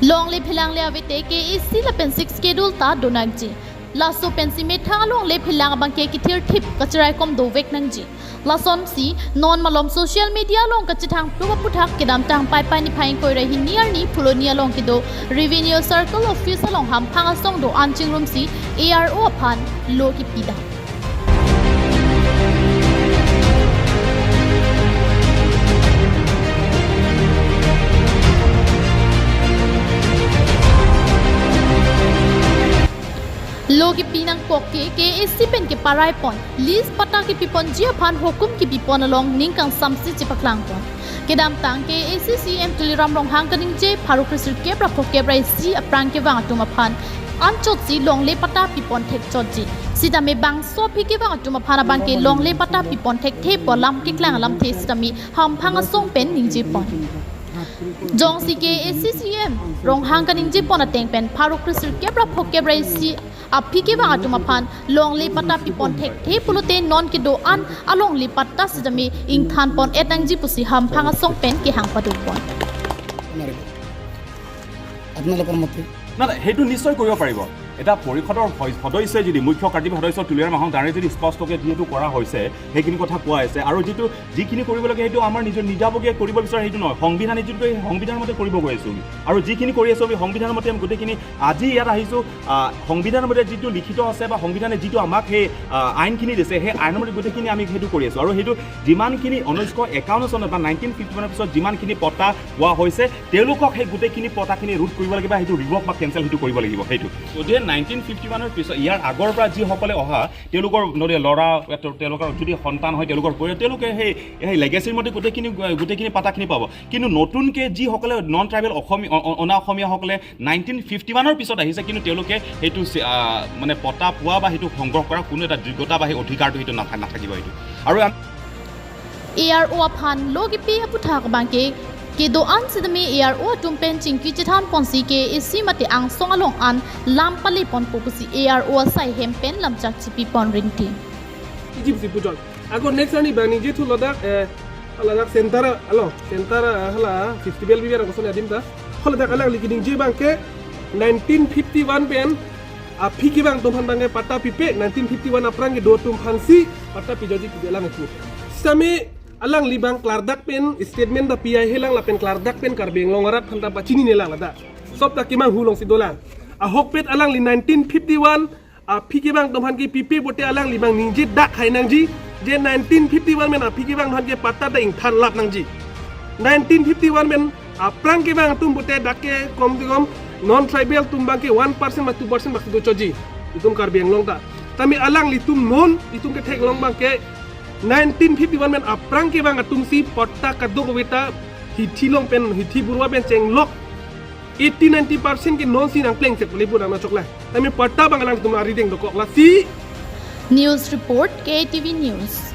long le philang le avete ke isi la pen 6 schedule ta donangji laso pensi me thang long le philang bang ke kithir thip kachrai kom do vek nangji lason si non malom social media long kachithang pruba puthak kedam tang pai pai ni phain koi rahi near ni phulonia long kido revenue circle office long Hamphang asong do anching room si ARO aphan lo ki pida logi pinang kokke ke isi pen ke parai pon list patta ke pipon ji aphan hukum ke pipon along ningkang samsi chipaklang pon kedam tang ke ACCM tuliram rong hang kaningje pharu krisir ke pra khokke brai si aprang ke wang atum aphan anchot si long le patta pipon thek chotji sidame bang so phi ke wang atum aphan bang ke long le patta pipon thek the polam ke klang lam the sidami Hamphang asong pen ningji pon jong si ke ACCM rong hang kaningje pon ateng pen pharu krisir ke pra khokke brai si aphi ke wang atum aphan long le patta pipon thek the pulute non ke do an along le patta sidami ingthan pon etangji pusi Hamphang asong pen ke hang padu pon আপোনালোকৰ মতে না হেতু নিশ্চয় কৰিব পাৰিব এটা পৰিষদৰ সদস্যই যদি মুখ্য কাৰ্যবাহী সদস্য তুলিয়াৰ মাহং দাঁড়ে যদি স্পষ্টকৈ যেহেতু কৰা হৈছে সেইখিনি কথা কোৱা হৈছে আৰু যিখিনি কৰিব লাগে সেইটো আমাৰ নিজৰ নিজাবগীয়া কৰিব বিচাৰে সেইটো নহয় সংবিধানে যিটো সংবিধানৰ মতে কৰিব গৈ আছোঁ আৰু যিখিনি কৰি আছোঁ আমি সংবিধানৰ মতে আমি গোটেইখিনি আজি ইয়াত আহিছোঁ সংবিধানৰ মতে যিটো লিখিত আছে বা সংবিধানে যিটো আমাক সেই আইনখিনি দিছে সেই আইনৰ মতে গোটেইখিনি আমি সেইটো কৰি আছোঁ আৰু সেইটো যিমানখিনি 1951 চনত বা 1951 পিছত যিমানখিনি পতা হোৱা হৈছে তেওঁলোকক সেই গোটেইখিনি পতাখিনি ৰোধ কৰিব লাগিব বা সেইটো ৰিভক বা কেঞ্চেল সেইটো কৰিব লাগিব সেইটো গতিকে 1951 পিছত ইয়াৰ আগৰ পৰা যিসকলে অহা তেওঁলোকৰ ল'ৰা তেওঁলোকৰ যদি সন্তান হয় তেওঁলোকে সেই লেগেচিৰ মতে গোটেইখিনি পাতাখিনি পাব কিন্তু নতুনকৈ যিসকলে নন ট্ৰাইবেল অনা অসমীয়াসকলে 1951 পিছত আহিছে কিন্তু তেওঁলোকে সেইটো মানে পতা পোৱা বা সেইটো সংগ্ৰহ কৰা কোনো এটা যোগ্যতা বা সেই অধিকাৰটো সেইটো নাথাকিব সেইটো আৰু ARO aphan logi pi aputhak bangke ke do an sidami ARO atum pen chingki chithan ponsi ke isi mate ang song along an lampali pon popusi ARO sai hem pen lamchak chipi pon ringti Egypt si pujol ago next ani bani je thu ladak center hala festival bi bera koson adim ta ladak alang likiding je bangke 1951 pen aphi ki bang tumhan bange patta pipe 1951 aprang ke do tum phansi patta pijoji ki alang itu sami alang libang klardak pen statement da PI helang la pen klardak pen karbeng longarat phanta pachini nelang lada sob ta kimang hulong si dolang a hok pet alang li 1951 a phiki bang domhan ki pipi bote alang libang ningji dak khai nangji je 1951 men a phiki bang domhan ke patta da ingthan lap nangji 1951 men a prang ke bang tum bote dakke kom non tribal tum bang ke 1% ma 2% bak do choji itum karbeng long ta tami alang li tum non itum ke thek long bang ke 1951 men aprang ke bang atum si patta kadok weta hithi long pen hithi burwa pen cheng lok 80-90% ke non si nang pleng set boleh pun nak coklat tapi patta bang alang tum ari deng dokok la si news report KTV news